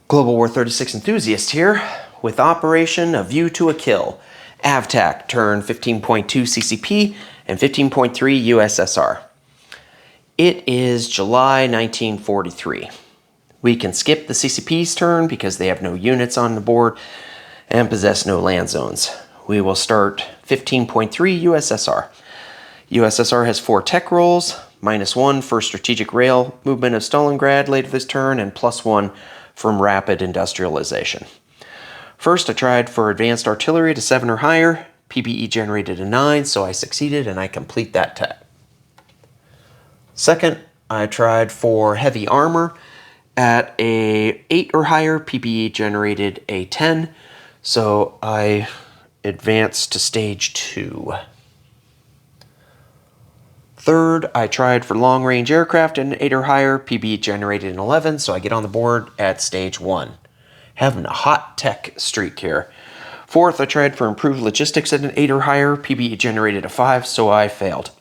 Global War 36 enthusiast here with Operation A View to a Kill. AVtaK, turn 15.2 CCP and 15.3 USSR. It is July 1943. We can skip the CCP's turn because they have no units on the board and possess no land zones. We will start 15.3 USSR. USSR has 4 tech rolls, -1 for strategic rail movement of Stalingrad later this turn, and +1 from rapid industrialization. First, I tried for advanced artillery to 7 or higher. PBE generated a 9, so I succeeded and I complete that tech. Second, I tried for heavy armor at a 8 or higher. PBE generated a 10, so I advanced to stage 2. Third, I tried for long-range aircraft at an 8 or higher. PBE generated an 11, so I get on the board at stage 1. Having a hot tech streak here. Fourth, I tried for improved logistics at an 8 or higher. PBE generated a 5, so I failed.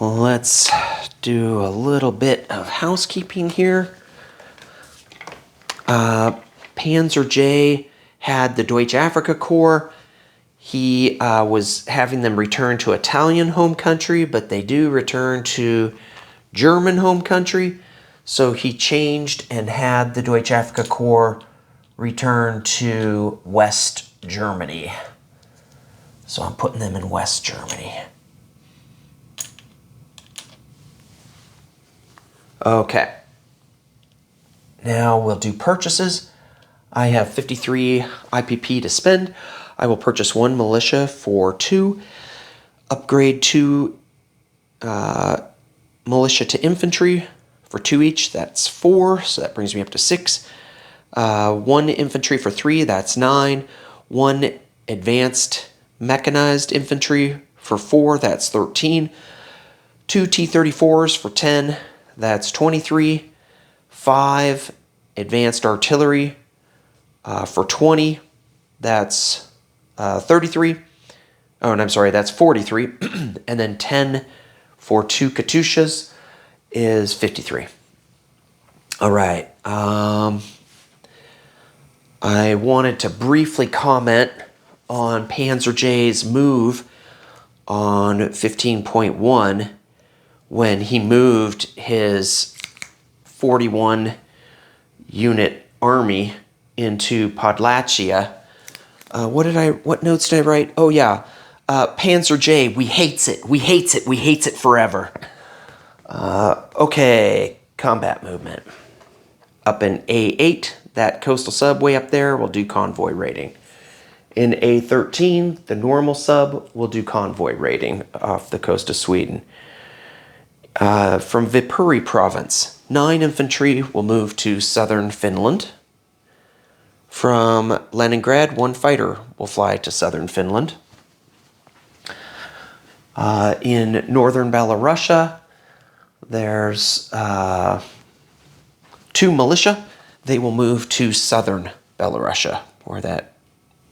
Let's do a little bit of housekeeping here. Panzer J had the Deutsche Afrika Corps. He was having them return to Italian home country, but they do return to German home country. So he changed and had the Deutsche Afrika Corps return to West Germany. So I'm putting them in West Germany. Okay. Now we'll do purchases. I have 53 IPP to spend. I will purchase 1 militia for 2, upgrade 2 militia to infantry for 2 each, that's 4, so that brings me up to 6. 1 infantry for 3, that's 9. 1 advanced mechanized infantry for 4, that's 13. 2 T-34s for 10, that's 23. 5 advanced artillery for 20, that's 33. Oh, and I'm sorry, that's 43. And then 10 for 2 Katyushas is 53. All right. I wanted to briefly comment on Panzer J's move on 15.1 when he moved his 41 unit army into Podlachia. What notes did I write? Oh yeah, Panzer J, we hates it forever. Okay, combat movement. Up in A8, that coastal sub way up there, will do convoy raiding. In A13, the normal sub will do convoy raiding off the coast of Sweden. From Viipuri province, 9 infantry will move to southern Finland. From Leningrad, 1 fighter will fly to southern Finland. In northern Belarusia, there's 2 militia. They will move to southern Belarusia, where that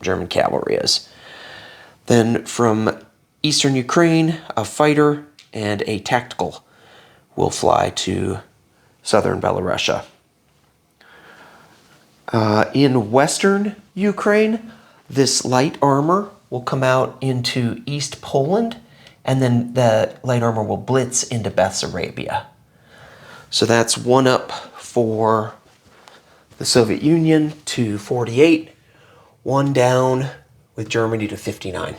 German cavalry is. Then from eastern Ukraine, a fighter and a tactical will fly to southern Belarusia. In western Ukraine, this light armor will come out into East Poland, and then the light armor will blitz into Bessarabia. So that's 1 up for the Soviet Union to 48, 1 down with Germany to 59.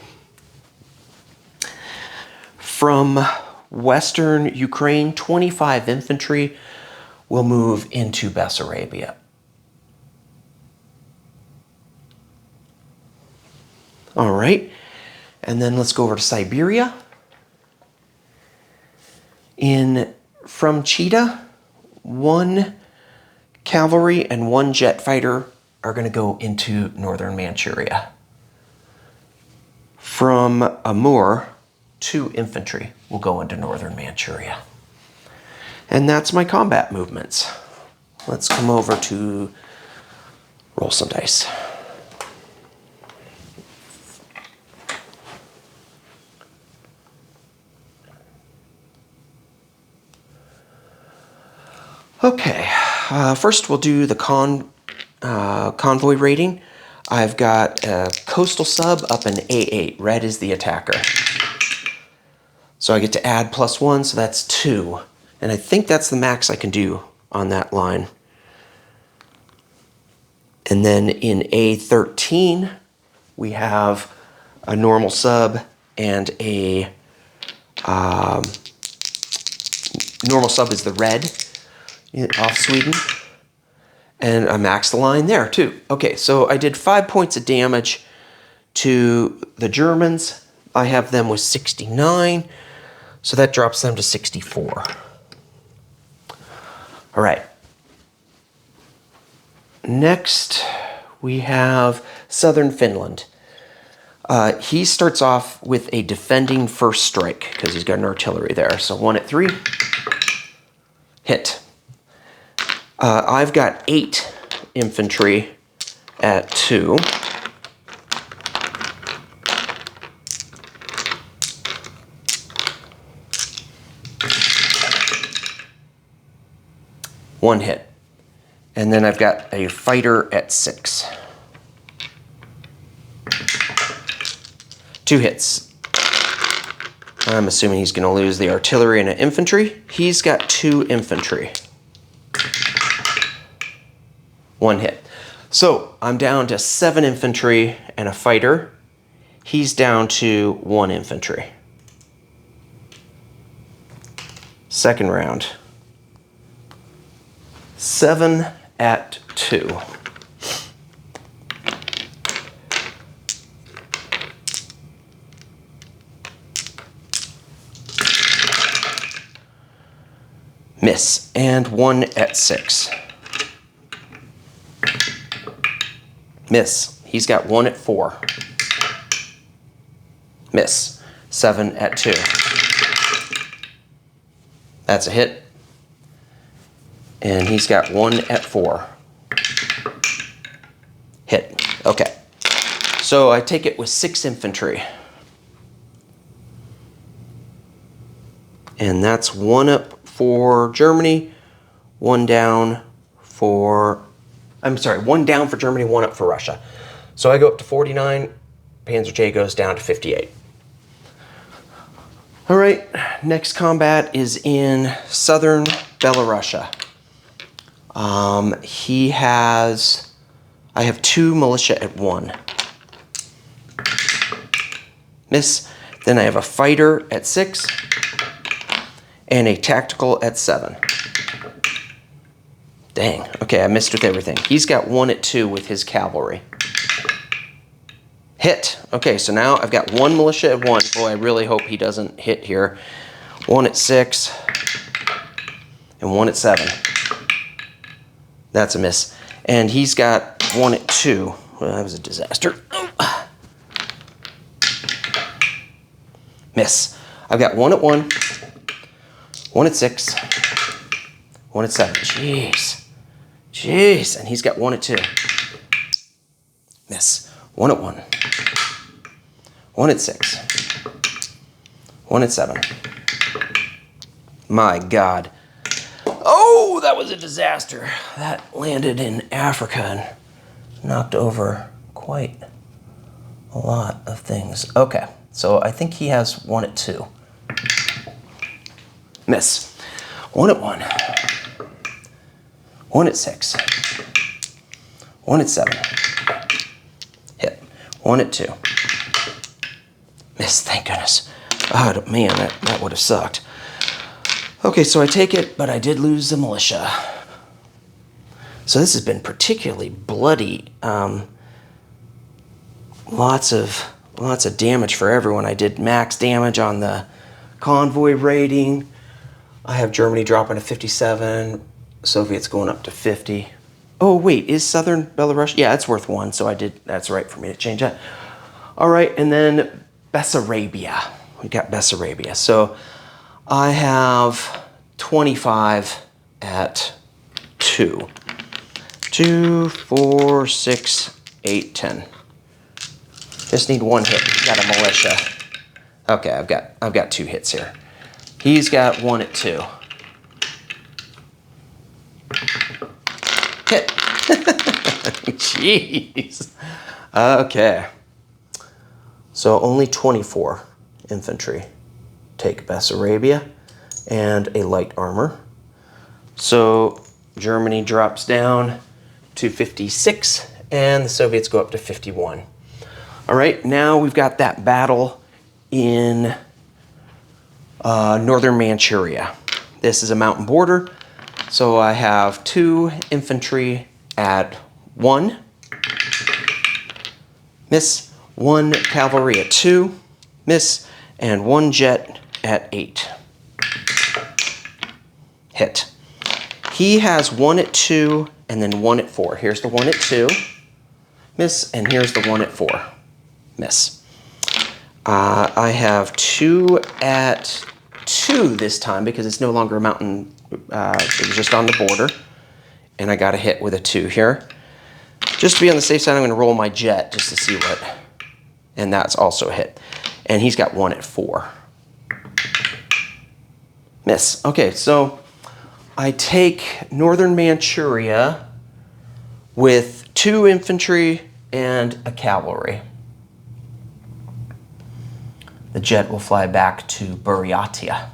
From western Ukraine, 25 infantry will move into Bessarabia. All right, and then let's go over to Siberia. From Chita, 1 cavalry and 1 jet fighter are going to go into northern Manchuria. From Amur, 2 infantry will go into northern Manchuria. And that's my combat movements. Let's come over to roll some dice. Okay, first we'll do the convoy rating. I've got a coastal sub up in A8. Red is the attacker. So I get to add +1, so that's 2. And I think that's the max I can do on that line. And then in A13, we have a normal sub and a normal sub is the red off Sweden. And I maxed the line there too. Okay, so I did 5 points of damage to the Germans. I have them with 69, so that drops them to 64. All right. Next, we have Southern Finland. He starts off with a defending first strike because he's got an artillery there. So 1 at 3, hit. I've got 8 infantry at 2. One hit. And then I've got a fighter at 6. 2 hits. I'm assuming he's going to lose the artillery and an infantry. He's got 2 infantry. 1 hit. So I'm down to 7 infantry and a fighter. He's down to 1 infantry. Second round. 7 at 2. Miss. And 1 at 6. Miss. He's got 1 at 4. Miss. 7 at 2. That's a hit. And he's got 1 at 4. Hit. Okay. So I take it with 6 infantry. And that's 1 up for Germany, 1 down for... I'm sorry, 1 down for Germany, 1 up for Russia. So I go up to 49. Panzer J goes down to 58. All right, next combat is in southern Belarusia. I have 2 militia at 1. Miss. Then I have a fighter at 6 and a tactical at 7. Dang, okay, I missed with everything. He's got 1 at 2 with his cavalry. Hit. Okay, so now I've got 1 militia at 1. Boy, I really hope he doesn't hit here. 1 at 6 and 1 at 7. That's a miss. And he's got 1 at 2. Well, that was a disaster. Miss. I've got 1 at 1, 1 at 6, 1 at 7. Jeez. Jeez. And he's got 1 at 2. Miss. 1 at 1, 1 at 6, 1 at 7. My God. Oh, that was a disaster. That landed in Africa and knocked over quite a lot of things. Okay, so I think he has 1 at 2. Miss. 1 at 1. 1 at 6. 1 at 7. Hit. 1 at 2. Miss, thank goodness. Oh, man, that would have sucked. Okay, so I take it, but I did lose the militia. So this has been particularly bloody. Lots of damage for everyone. I did max damage on the convoy rating. I have Germany dropping to 57, Soviets going up to 50. Oh wait, is southern Belarus? Yeah, it's worth 1, so that's right for me to change that. All right, and then Bessarabia. We got Bessarabia. So I have 25 at 2. 2, 4, 6, 8, 10. Just need 1 hit. Got a militia. Okay, I've got 2 hits here. He's got 1 at 2. Jeez. Okay. So only 24 infantry take Bessarabia and a light armor. So Germany drops down to 56 and the Soviets go up to 51. All right, now we've got that battle in northern Manchuria. This is a mountain border. So I have 2 infantry at 1. Miss. 1 cavalry at 2. Miss. And 1 jet at 8. Hit. He has 1 at 2 and then 1 at 4. Here's the 1 at 2. Miss. And here's the 1 at 4. Miss. I have 2 at 2 this time because it's no longer a mountain. It was just on the border. And I got a hit with a 2 here. Just to be on the safe side, I'm going to roll my jet just to see what. And that's also a hit. And he's got 1 at 4. Miss. Okay, so I take northern Manchuria with 2 infantry and a cavalry. The jet will fly back to Buryatia.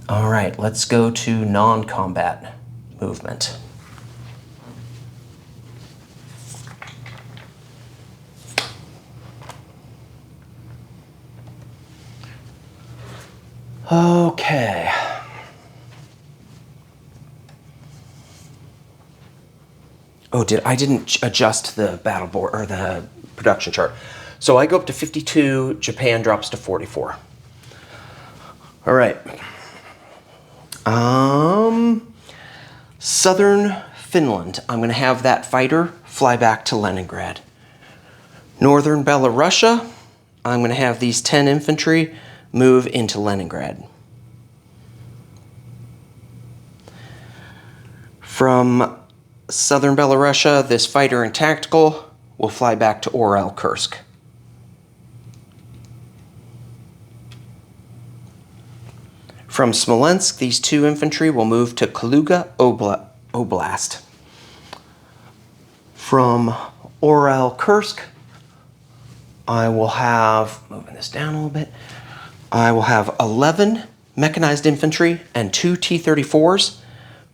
All right, let's go to non-combat movement. Okay. Oh, I didn't adjust the battle board or the production chart. So I go up to 52, Japan drops to 44. All right. Southern Finland, I'm going to have that fighter fly back to Leningrad. Northern Belarusia, I'm going to have these 10 infantry move into Leningrad. From southern Belarusia, this fighter and tactical will fly back to Orel-Kursk. From Smolensk, these 2 infantry will move to Kaluga Oblast. From Orel-Kursk, I will have, moving this down a little bit, I will have 11 mechanized infantry and 2 T-34s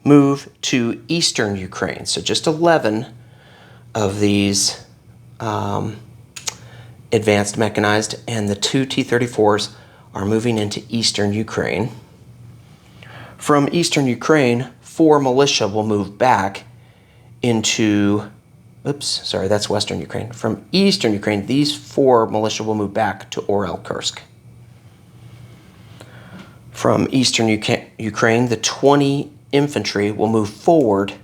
move to eastern Ukraine. So just 11 of these advanced mechanized, and the 2 T-34s are moving into eastern Ukraine. From eastern Ukraine, 4 militia will move back into, oops, sorry, that's western Ukraine. From eastern Ukraine, these 4 militia will move back to Orel-Kursk. From eastern Ukraine, the 20 infantry will move forward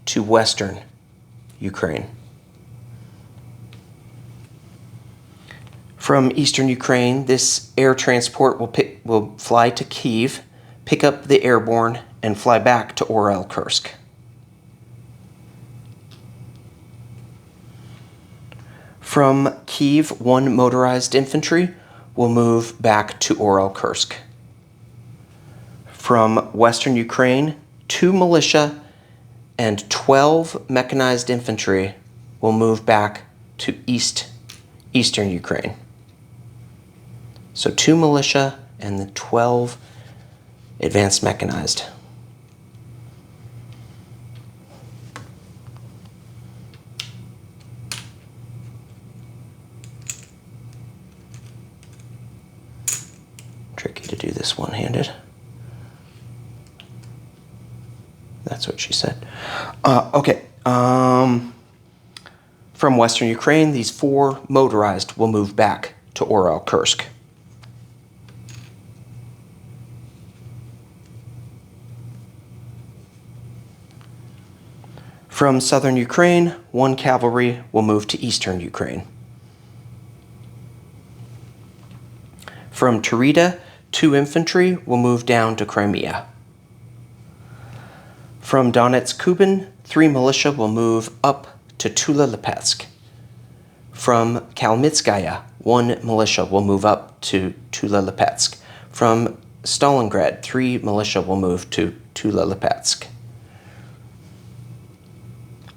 to western Ukraine. From eastern Ukraine, this air transport will fly to Kyiv, pick up the airborne, and fly back to Orel-Kursk. From Kyiv, 1 motorized infantry will move back to Orel-Kursk. From western Ukraine, 2 militia and 12 mechanized infantry will move back to eastern Ukraine. So 2 militia and the 12 advanced mechanized. Tricky to do this one-handed. That's what she said. Okay. From western Ukraine, these 4 motorized will move back to Orel-Kursk. From southern Ukraine, 1 cavalry will move to eastern Ukraine. From Taurida, 2 infantry will move down to Crimea. From Donetsk-Kuban, 3 militia will move up to Tula-Lipetsk. From Kalmitskaya, 1 militia will move up to Tula-Lipetsk. From Stalingrad, 3 militia will move to Tula-Lipetsk.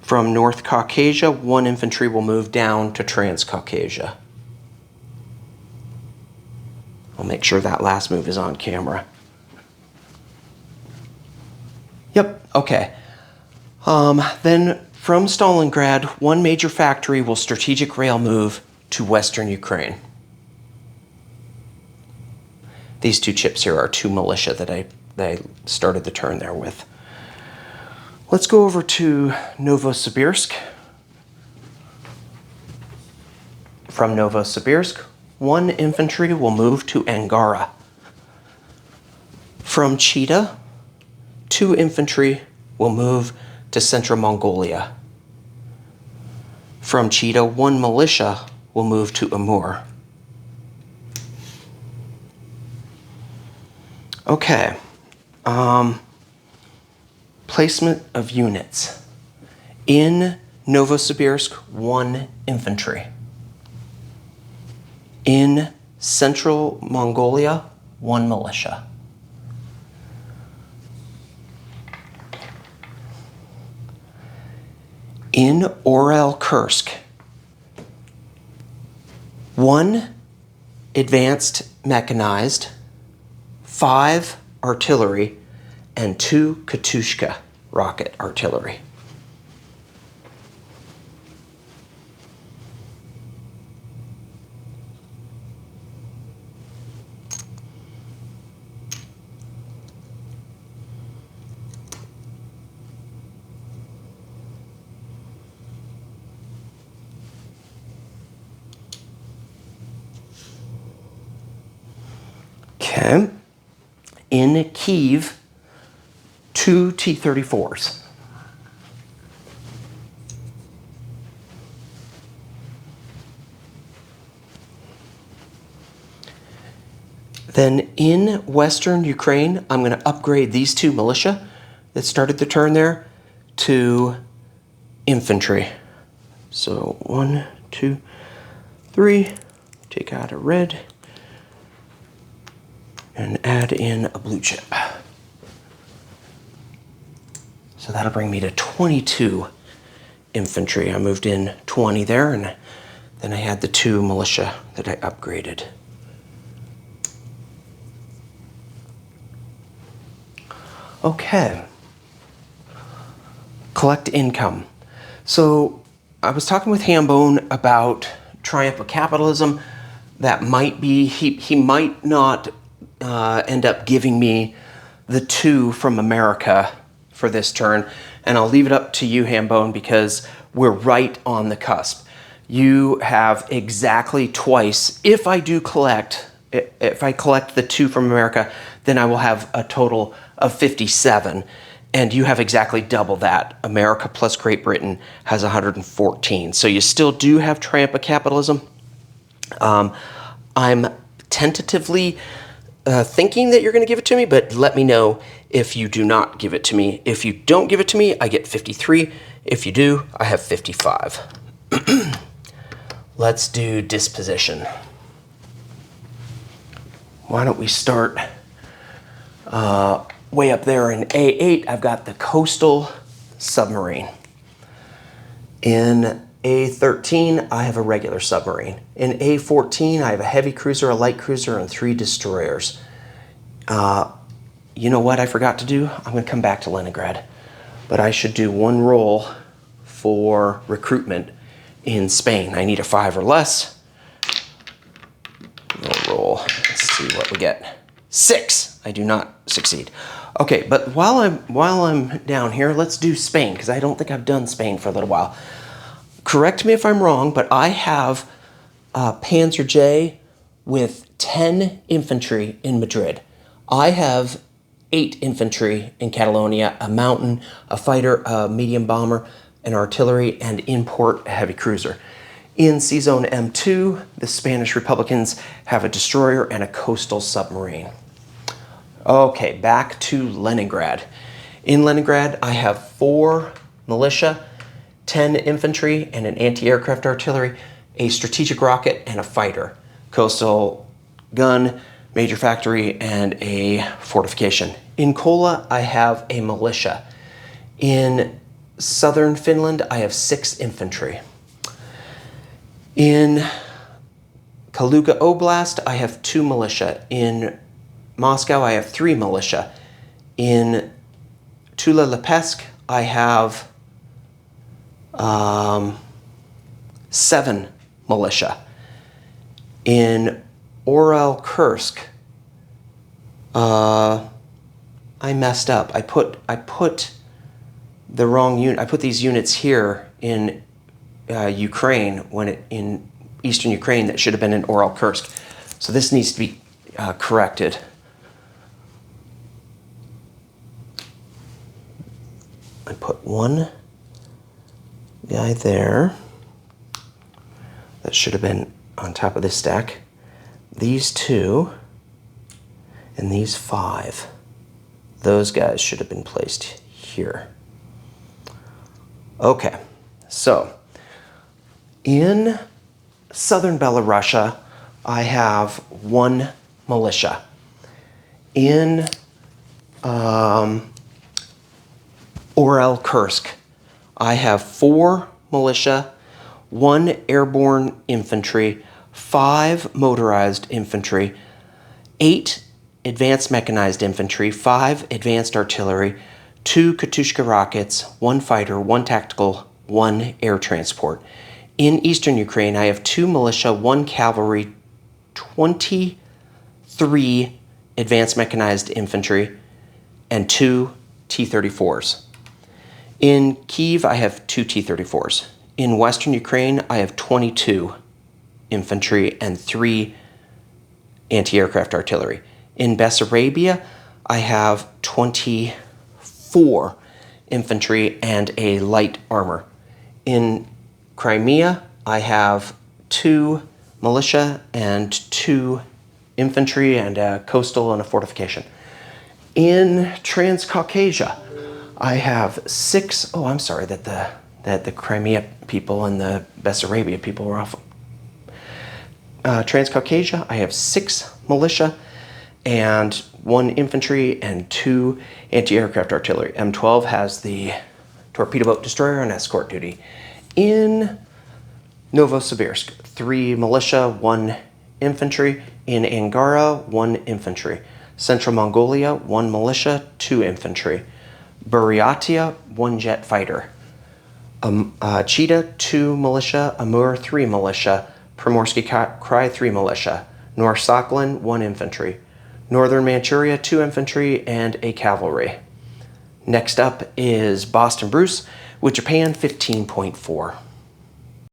From North Caucasia, 1 infantry will move down to Transcaucasia. I'll make sure that last move is on camera. Yep, okay. Then from Stalingrad, 1 major factory will strategic rail move to Western Ukraine. These 2 chips here are 2 militia that I started the turn there with. Let's go over to Novosibirsk. From Novosibirsk, 1 infantry will move to Angara. From Chita, 2 infantry will move to Central Mongolia. From Chita, 1 militia will move to Amur. Okay. Placement of units. In Novosibirsk, 1 infantry. In Central Mongolia, 1 militia. In Orel-Kursk, 1 advanced mechanized, 5 artillery, and 2 Katushka rocket artillery. Okay. In Kiev, 2 T-34s. Then in Western Ukraine, I'm going to upgrade these 2 militia that started the turn there to infantry. So 1, 2, 3, take out a red, and add in a blue chip. So that'll bring me to 22 infantry. I moved in 20 there, and then I had the 2 militia that I upgraded. Okay. Collect income. So I was talking with Hambone about triumph of capitalism. That might be, he might not end up giving me the 2 from America for this turn, and I'll leave it up to you, Hambone, because we're right on the cusp. You have exactly twice. If I collect the 2 from America, then I will have a total of 57, and you have exactly double that. America plus Great Britain has 114. So you still do have triumph of capitalism. I'm tentatively thinking that you're going to give it to me, but let me know if you do not give it to me. If you don't give it to me, I get 53. If you do, I have 55. Let's do disposition. Why don't we start way up there in A8, I've got the coastal submarine. In A13, I have a regular submarine. In A14, I have a heavy cruiser, a light cruiser, and 3 destroyers. You know what I forgot to do? I'm going to come back to Leningrad. But I should do 1 roll for recruitment in Spain. I need a 5 or less. Roll. Let's see what we get. 6. I do not succeed. Okay, but while I'm down here, let's do Spain, because I don't think I've done Spain for a little while. Correct me if I'm wrong, but I have Panzer J with 10 infantry in Madrid. I have 8 infantry in Catalonia, a mountain, a fighter, a medium bomber, an artillery, and in port a heavy cruiser. In C-Zone M2, the Spanish Republicans have a destroyer and a coastal submarine. Okay, back to Leningrad. In Leningrad, I have 4 militia, 10 infantry, and an anti-aircraft artillery, a strategic rocket, and a fighter, coastal gun, major factory, and a fortification. In Kola, I have a militia. In southern Finland, I have 6 infantry. In Kaluga Oblast, I have 2 militia. In Moscow, I have 3 militia. In Tula-Lepesc, I have 7 militia. In Orel-Kursk, I messed up. I put the wrong unit. I put these units here in Ukraine in eastern Ukraine that should have been in Orel-Kursk. So this needs to be corrected. I put one guy there. That should have been on top of this stack. These 2 and these 5. Those guys should have been placed here. Okay, so in southern Belarusia, I have 1 militia. In Orel-Kursk, I have 4 militia, 1 airborne infantry, 5 motorized infantry, 8 advanced mechanized infantry, 5 advanced artillery, 2 Katushka rockets, 1 fighter, 1 tactical, 1 air transport. In eastern Ukraine, I have 2 militia, 1 cavalry, 23 advanced mechanized infantry, and 2 T-34s. In Kyiv, I have 2 T-34s. In western Ukraine, I have 22 infantry and 3 anti-aircraft artillery. In Bessarabia, I have 24 infantry and a light armor. In Crimea, I have 2 militia and 2 infantry and a coastal and a fortification. In Transcaucasia, I have 6. Oh, I'm sorry that the Crimea people and the Bessarabia people were off. Transcaucasia, I have 6 militia and 1 infantry and 2 anti-aircraft artillery. M12 has the torpedo boat destroyer on escort duty. In Novosibirsk, 3 militia, 1 infantry. In Angara, 1 infantry. Central Mongolia, 1 militia, 2 infantry. Buryatia, 1 jet fighter. Chita, 2 militia. Amur, 3 militia. Primorsky Krai, 3 militia. North Sakhalin, 1 infantry. Northern Manchuria, 2 infantry and a cavalry. Next up is Boston Bruce with Japan 15.4.